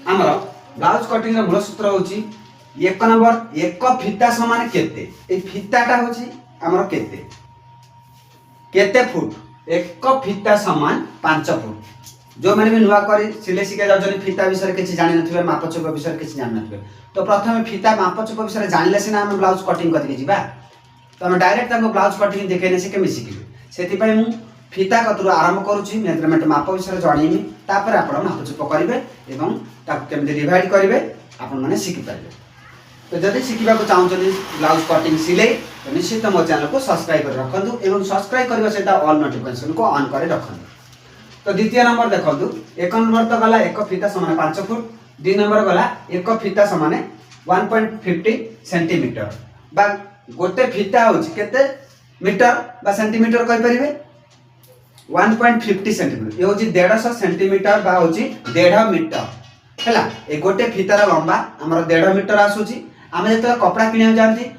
आमर blouse cutting मूल सूत्र होची 1 नंबर एक फीता समान केते ए फीताटा होची आमर केते केते फुट एक फीता समान 5 फुट। जो मैंने भी नुआ करी सिले शिखे जाउछन फीता विषय किछि जानि नथिबे मापचुप विषय किछि जानि नथिबे तो प्रथमे फीता मापचुप विषय जानले सिना हम ब्लाउज कटिंग करके जिबा तो हम डायरेक्ट ताको ब्लाउज कटिंग देखेने से केमि शिखिबे सेति पय मु फीता कतरु आरंभ करूछि मेजरमेंट माप विषय जानिमी तापर आपण मापचुप करिवे एवं ताको केमि डिवाइड करिवे आपण माने शिखि पाइबे। तो जदि शिखिबा को चाहउछन ब्लाउज कटिंग सिले तो निश्चित मो चैनल को सब्सक्राइब कर रखंतु एवं सब्सक्राइब करबा सहित ऑल नोटिफिकेशन को ऑन करे रखंतु। तो द्वितीय नंबर देखंतु 1 नंबर तो गला एक फीता समान 5 फुट 2 नंबर गला एक फीता समान 1.50 सेंटीमीटर बा गोटे फीता होची केते मीटर बा सेंटीमीटर कहि परिबे 1.50 सेंटीमीटर ये होची 150 सेंटीमीटर बा होची 1.5 मीटर हैला ए गोटे फीतार लंबा हमर 1.5 मीटर आसुची आमे जते कपड़ा किनिया जानती